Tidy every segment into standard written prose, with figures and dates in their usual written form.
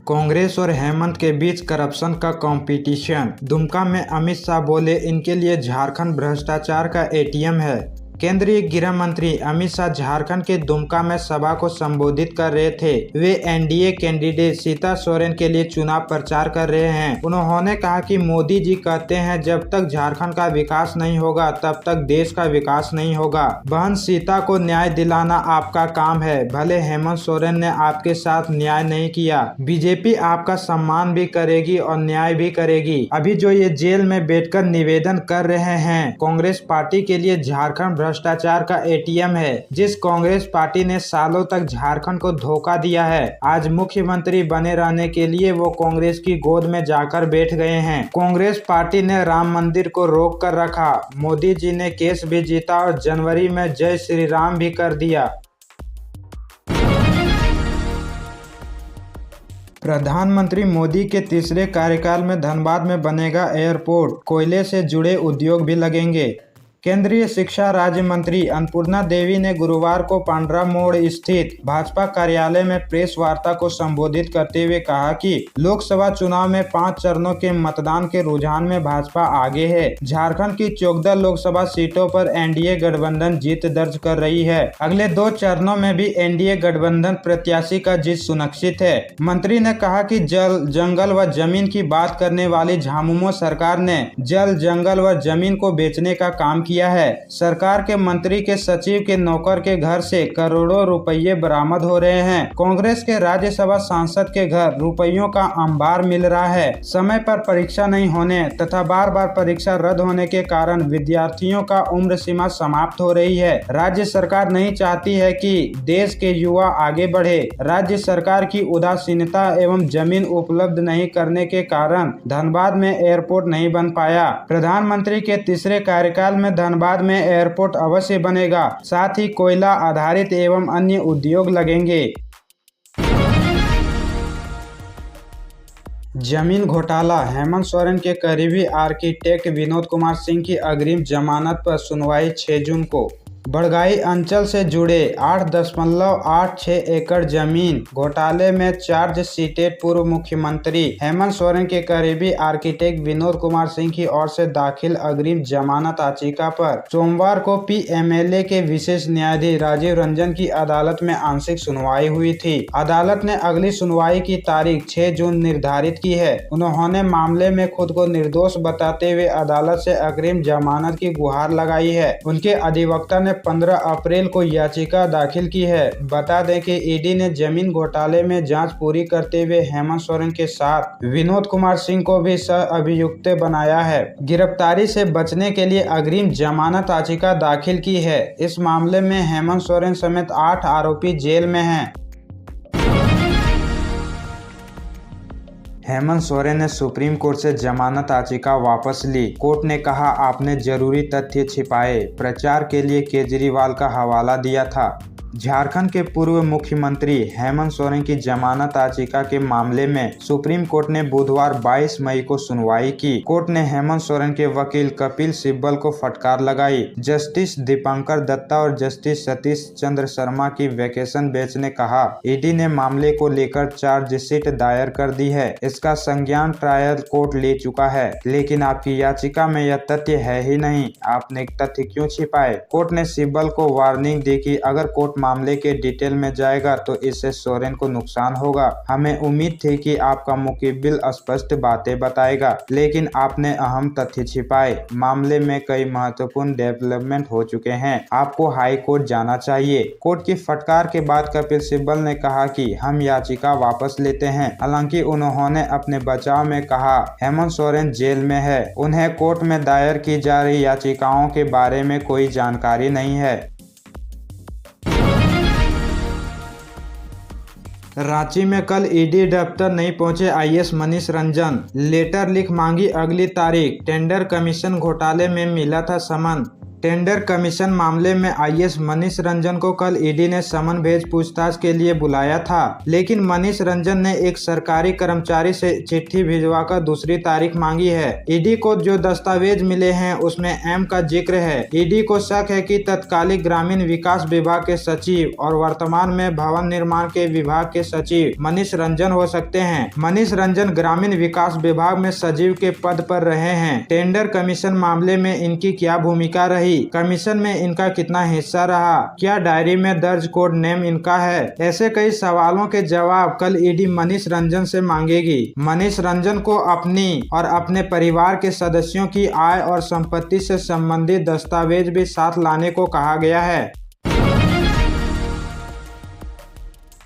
कांग्रेस और हेमंत के बीच करप्शन का कंपटीशन। दुमका में अमित शाह बोले, इनके लिए झारखंड भ्रष्टाचार का एटीएम है। केंद्रीय गृह मंत्री अमित शाह झारखंड के दुमका में सभा को संबोधित कर रहे थे। वे एनडीए कैंडिडेट सीता सोरेन के लिए चुनाव प्रचार कर रहे हैं। उन्होंने कहा कि मोदी जी कहते हैं जब तक झारखंड का विकास नहीं होगा तब तक देश का विकास नहीं होगा। बहन सीता को न्याय दिलाना आपका काम है, भले हेमंत सोरेन ने आपके साथ न्याय नहीं किया। बीजेपी आपका सम्मान भी करेगी और न्याय भी करेगी। अभी जो ये जेल में बैठकर निवेदन कर रहे हैं, कांग्रेस पार्टी के लिए झारखंड भ्रष्टाचार का एटीएम है। जिस कांग्रेस पार्टी ने सालों तक झारखंड को धोखा दिया है, आज मुख्यमंत्री बने रहने के लिए वो कांग्रेस की गोद में जाकर बैठ गए हैं। कांग्रेस पार्टी ने राम मंदिर को रोक कर रखा, मोदी जी ने केस भी जीता और जनवरी में जय श्री राम भी कर दिया। प्रधानमंत्री मोदी के तीसरे कार्यकाल में धनबाद में बनेगा एयरपोर्ट, कोयले से जुड़े उद्योग भी लगेंगे। केंद्रीय शिक्षा राज्य मंत्री अन्नपूर्णा देवी ने गुरुवार को पांड्रा मोड़ स्थित भाजपा कार्यालय में प्रेस वार्ता को संबोधित करते हुए कहा कि लोकसभा चुनाव में 5 चरणों के मतदान के रुझान में भाजपा आगे है। झारखंड की 14 लोकसभा सीटों पर एनडीए गठबंधन जीत दर्ज कर रही है। अगले 2 चरणों में भी एनडीए गठबंधन प्रत्याशी का जीत सुनिश्चित है। मंत्री ने कहा कि जल, जंगल व जमीन की बात करने वाली झामुमो सरकार ने जल, जंगल व जमीन को बेचने का काम किया है। सरकार के मंत्री के सचिव के नौकर के घर से करोड़ों रुपये बरामद हो रहे हैं। कांग्रेस के राज्यसभा सांसद के घर रुपयों का अंबार मिल रहा है। समय पर परीक्षा नहीं होने तथा बार बार परीक्षा रद्द होने के कारण विद्यार्थियों का उम्र सीमा समाप्त हो रही है। राज्य सरकार नहीं चाहती है कि देश के युवा आगे बढ़े। राज्य सरकार की उदासीनता एवं जमीन उपलब्ध नहीं करने के कारण धनबाद में एयरपोर्ट नहीं बन पाया। प्रधानमंत्री के तीसरे कार्यकाल में धनबाद में एयरपोर्ट अवश्य बनेगा, साथ ही कोयला आधारित एवं अन्य उद्योग लगेंगे। जमीन घोटाला, हेमंत सोरेन के करीबी आर्किटेक्ट विनोद कुमार सिंह की अग्रिम जमानत पर सुनवाई 6 जून को। बड़गाई अंचल से जुड़े 8.86 एकड़ जमीन घोटाले में चार्जशीटेड पूर्व मुख्यमंत्री हेमंत सोरेन के करीबी आर्किटेक्ट विनोद कुमार सिंह की ओर से दाखिल अग्रिम जमानत याचिका पर सोमवार को पीएमएलए के विशेष न्यायाधीश राजीव रंजन की अदालत में आंशिक सुनवाई हुई थी। अदालत ने अगली सुनवाई की तारीख 6 जून निर्धारित की है। उन्होंने मामले में खुद को निर्दोष बताते हुए अदालत से अग्रिम जमानत की गुहार लगाई है। उनके अधिवक्ता ने 15 अप्रैल को याचिका दाखिल की है। बता दें कि ईडी ने जमीन घोटाले में जांच पूरी करते हुए हेमंत सोरेन के साथ विनोद कुमार सिंह को भी सह अभियुक्त बनाया है। गिरफ्तारी से बचने के लिए अग्रिम जमानत याचिका दाखिल की है। इस मामले में हेमंत सोरेन समेत 8 आरोपी जेल में हैं। हेमंत सोरेन ने सुप्रीम कोर्ट से जमानत याचिका वापस ली। कोर्ट ने कहा, आपने जरूरी तथ्य छिपाए, प्रचार के लिए केजरीवाल का हवाला दिया था। झारखंड के पूर्व मुख्यमंत्री हेमंत सोरेन की जमानत याचिका के मामले में सुप्रीम कोर्ट ने बुधवार 22 मई को सुनवाई की। कोर्ट ने हेमंत सोरेन के वकील कपिल सिब्बल को फटकार लगाई। जस्टिस दीपंकर दत्ता और जस्टिस सतीश चंद्र शर्मा की वेकेशन बेंच ने कहा, ईडी ने मामले को लेकर चार्जशीट दायर कर दी है। इसका संज्ञान ट्रायल कोर्ट ले चुका है, लेकिन आपकी याचिका में यह तथ्य है ही नहीं। आपने तथ्य क्यों छिपाए? कोर्ट ने सिब्बल को वार्निंग दी कि अगर कोर्ट मामले के डिटेल में जाएगा तो इससे सोरेन को नुकसान होगा। हमें उम्मीद थी कि आपका मुकीबिल स्पष्ट बातें बताएगा, लेकिन आपने अहम तथ्य छिपाए। मामले में कई महत्वपूर्ण डेवलपमेंट हो चुके हैं। आपको हाई कोर्ट जाना चाहिए। कोर्ट की फटकार के बाद कपिल सिब्बल ने कहा कि हम याचिका वापस लेते हैं। हालांकि उन्होंने अपने बचाव में कहा, हेमंत सोरेन जेल में है। उन्हें कोर्ट में दायर की जा रही याचिकाओं के बारे में कोई जानकारी नहीं है। रांची में कल ईडी दफ्तर नहीं पहुंचे आईएएस मनीष रंजन। लेटर लिख मांगी अगली तारीख। टेंडर कमीशन घोटाले में मिला था समन। टेंडर कमीशन मामले में आईएएस मनीष रंजन को कल ईडी ने समन भेज पूछताछ के लिए बुलाया था, लेकिन मनीष रंजन ने एक सरकारी कर्मचारी से चिट्ठी भिजवाकर दूसरी तारीख मांगी है। ईडी को जो दस्तावेज मिले हैं उसमें एम का जिक्र है। ईडी को शक है कि तत्कालिक ग्रामीण विकास विभाग के सचिव और वर्तमान में भवन निर्माण के विभाग के सचिव मनीष रंजन हो सकते हैं। मनीष रंजन ग्रामीण विकास विभाग में सचिव के पद पर रहे हैं। टेंडर कमीशन मामले में इनकी क्या भूमिका रही, कमीशन में इनका कितना हिस्सा रहा, क्या डायरी में दर्ज कोड नेम इनका है, ऐसे कई सवालों के जवाब कल ईडी मनीष रंजन से मांगेगी। मनीष रंजन को अपनी और अपने परिवार के सदस्यों की आय और संपत्ति से संबंधित दस्तावेज भी साथ लाने को कहा गया है।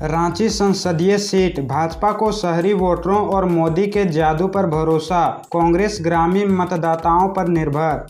रांची संसदीय सीट, भाजपा को शहरी वोटरों और मोदी के जादू पर भरोसा, कांग्रेस ग्रामीण मतदाताओं पर निर्भर।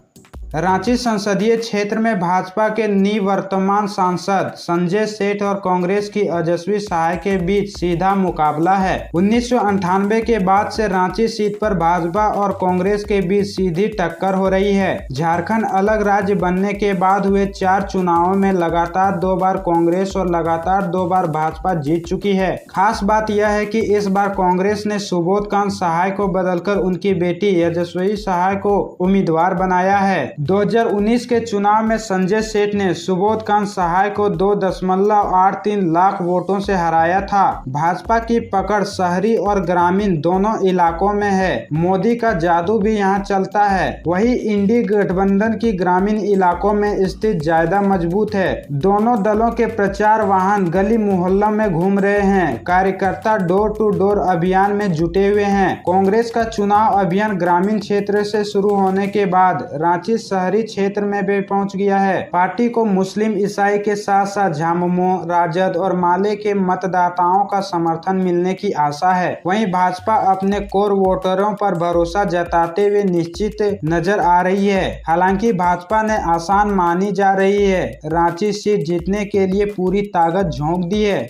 रांची संसदीय क्षेत्र में भाजपा के निवर्तमान सांसद संजय सेठ और कांग्रेस की ओजस्वी सहाय के बीच सीधा मुकाबला है। 1998 के बाद से रांची सीट पर भाजपा और कांग्रेस के बीच सीधी टक्कर हो रही है। झारखंड अलग राज्य बनने के बाद हुए 4 चुनावों में लगातार 2 बार कांग्रेस और लगातार 2 बार भाजपा जीत चुकी है। खास बात यह है कि इस बार कांग्रेस ने सुबोध कांत सहाय को बदलकर उनकी बेटी ओजस्वी सहाय को उम्मीदवार बनाया है। 2019 के चुनाव में संजय सेठ ने सुबोध कांत सहाय को 2.83 लाख वोटों से हराया था। भाजपा की पकड़ शहरी और ग्रामीण दोनों इलाकों में है। मोदी का जादू भी यहां चलता है। वहीं इंडी गठबंधन की ग्रामीण इलाकों में स्थिति ज्यादा मजबूत है। दोनों दलों के प्रचार वाहन गली मोहल्लों में घूम रहे हैं। कार्यकर्ता डोर टू डोर अभियान में जुटे हुए हैं। कांग्रेस का चुनाव अभियान ग्रामीण क्षेत्र से शुरू होने के बाद रांची शहरी क्षेत्र में भी पहुंच गया है। पार्टी को मुस्लिम ईसाई के साथ साथ झामुमो, राजद और माले के मतदाताओं का समर्थन मिलने की आशा है। वहीं भाजपा अपने कोर वोटरों पर भरोसा जताते हुए निश्चित नजर आ रही है। हालांकि भाजपा ने आसान मानी जा रही है। रांची सीट जीतने के लिए पूरी ताकत झोंक दी है।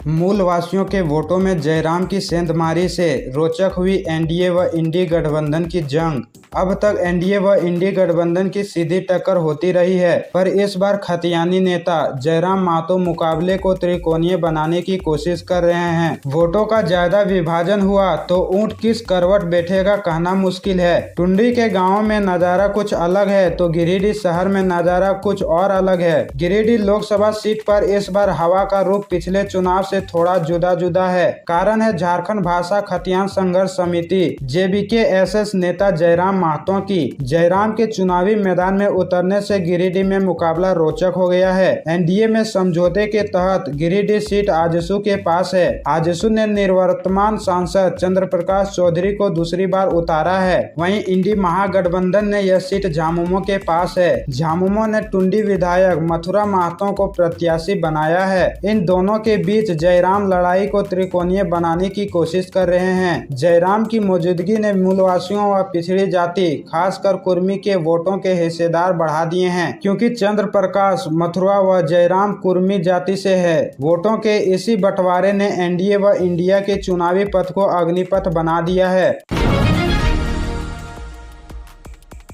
मूल वासियों के वोटों में जयराम की सेंधमारी से रोचक हुई एनडीए व इंडी गठबंधन की जंग। अब तक एनडीए व इंडी गठबंधन की सीधी टक्कर होती रही है, पर इस बार खतियानी नेता जयराम महतो मुकाबले को त्रिकोणीय बनाने की कोशिश कर रहे हैं। वोटों का ज्यादा विभाजन हुआ तो ऊंट किस करवट बैठेगा कहना मुश्किल है। टुंडी के गाँव में नजारा कुछ अलग है तो गिरिडीह शहर में नजारा कुछ और अलग है। गिरिडीह लोकसभा सीट पर इस बार हवा का रुख पिछले चुनाव से थोड़ा जुदा है। कारण है झारखंड भाषा खतियान संघर्ष समिति JBKSS नेता जयराम महतो की। जयराम के चुनावी मैदान में उतरने से गिरिडीह में मुकाबला रोचक हो गया है। एनडीए में समझौते के तहत गिरिडीह सीट आजसू के पास है। आजसू ने निवर्तमान सांसद चंद्र प्रकाश चौधरी को दूसरी बार उतारा है। वहीं इंडी महागठबंधन ने यह सीट झामुमो के पास है। झामुमो ने टुंडी विधायक मथुरा महतो को प्रत्याशी बनाया है। इन दोनों के बीच जयराम लड़ाई को त्रिकोणीय बनाने की कोशिश कर रहे हैं। जयराम की मौजूदगी ने मूलवासियों व पिछड़ी जाति खासकर कुर्मी के वोटों के हिस्सेदार बढ़ा दिए हैं, क्योंकि चंद्र प्रकाश मथुरा व जयराम कुर्मी जाति से है। वोटों के इसी बंटवारे ने एनडीए व इंडिया के चुनावी पथ को अग्निपथ बना दिया है।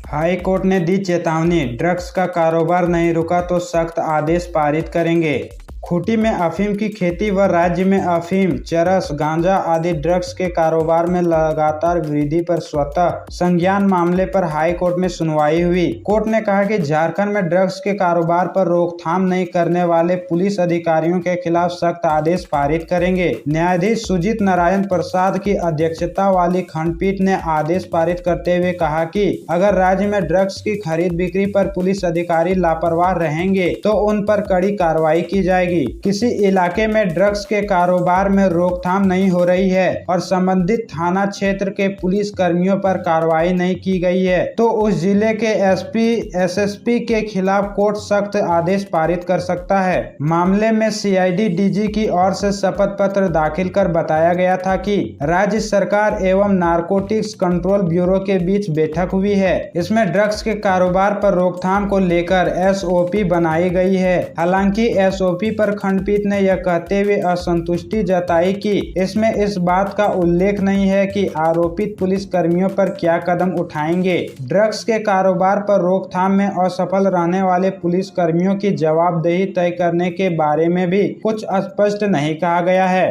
हाई कोर्ट ने दी चेतावनी, ड्रग्स का कारोबार नहीं रुका तो सख्त आदेश पारित करेंगे। खूंटी में अफीम की खेती व राज्य में अफीम, चरस, गांजा आदि ड्रग्स के कारोबार में लगातार वृद्धि पर स्वतः संज्ञान मामले पर हाई कोर्ट में सुनवाई हुई। कोर्ट ने कहा कि झारखंड में ड्रग्स के कारोबार पर रोकथाम नहीं करने वाले पुलिस अधिकारियों के खिलाफ सख्त आदेश पारित करेंगे। न्यायाधीश सुजीत नारायण प्रसाद की अध्यक्षता वाली खंडपीठ ने आदेश पारित करते हुए कहा कि अगर राज्य में ड्रग्स की खरीद बिक्री पर पुलिस अधिकारी लापरवाह रहेंगे तो उन पर कड़ी कार्रवाई की जाएगी। किसी इलाके में ड्रग्स के कारोबार में रोकथाम नहीं हो रही है और संबंधित थाना क्षेत्र के पुलिस कर्मियों पर कार्रवाई नहीं की गई है तो उस जिले के एसपी एसएसपी के खिलाफ कोर्ट सख्त आदेश पारित कर सकता है। मामले में सीआईडी डीजी की ओर से शपथ पत्र दाखिल कर बताया गया था कि राज्य सरकार एवं नारकोटिक्स कंट्रोल ब्यूरो के बीच बैठक हुई है। इसमें ड्रग्स के कारोबार पर रोकथाम को लेकर SOP बनाई गई है। हालांकि SOP पर पर खंडपीठ ने यह कहते हुए असंतुष्टि जताई कि इसमें इस बात का उल्लेख नहीं है कि आरोपित पुलिस कर्मियों पर क्या कदम उठाएंगे। ड्रग्स के कारोबार पर रोकथाम में असफल रहने वाले पुलिस कर्मियों की जवाबदेही तय करने के बारे में भी कुछ स्पष्ट नहीं कहा गया है।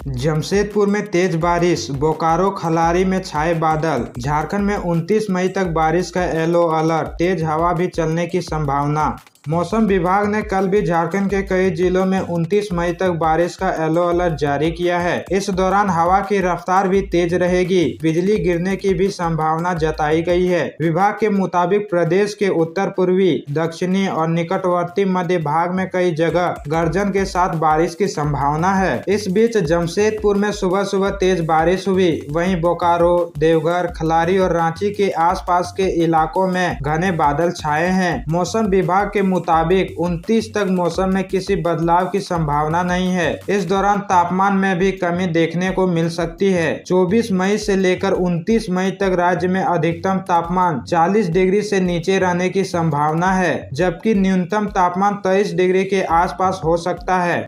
जमशेदपुर में तेज बारिश, बोकारो खलारी में छाए बादल। झारखंड में 29 मई तक बारिश का येलो अलर्ट, तेज हवा भी चलने की संभावना। मौसम विभाग ने कल भी झारखंड के कई जिलों में 29 मई तक बारिश का येलो अलर्ट जारी किया है। इस दौरान हवा की रफ्तार भी तेज रहेगी, बिजली गिरने की भी संभावना जताई गई है। विभाग के मुताबिक प्रदेश के उत्तर पूर्वी, दक्षिणी और निकटवर्ती मध्य भाग में कई जगह गर्जन के साथ बारिश की संभावना है। इस बीच जमशेदपुर में सुबह सुबह तेज बारिश हुई, वहीं बोकारो, देवघर, खलारी और रांची के आसपास के इलाकों में घने बादल छाए हैं। मौसम विभाग के मुताबिक 29 तक मौसम में किसी बदलाव की संभावना नहीं है। इस दौरान तापमान में भी कमी देखने को मिल सकती है। 24 मई से लेकर 29 मई तक राज्य में अधिकतम तापमान 40 डिग्री से नीचे रहने की संभावना है, जबकि न्यूनतम तापमान 23 डिग्री के आसपास हो सकता है।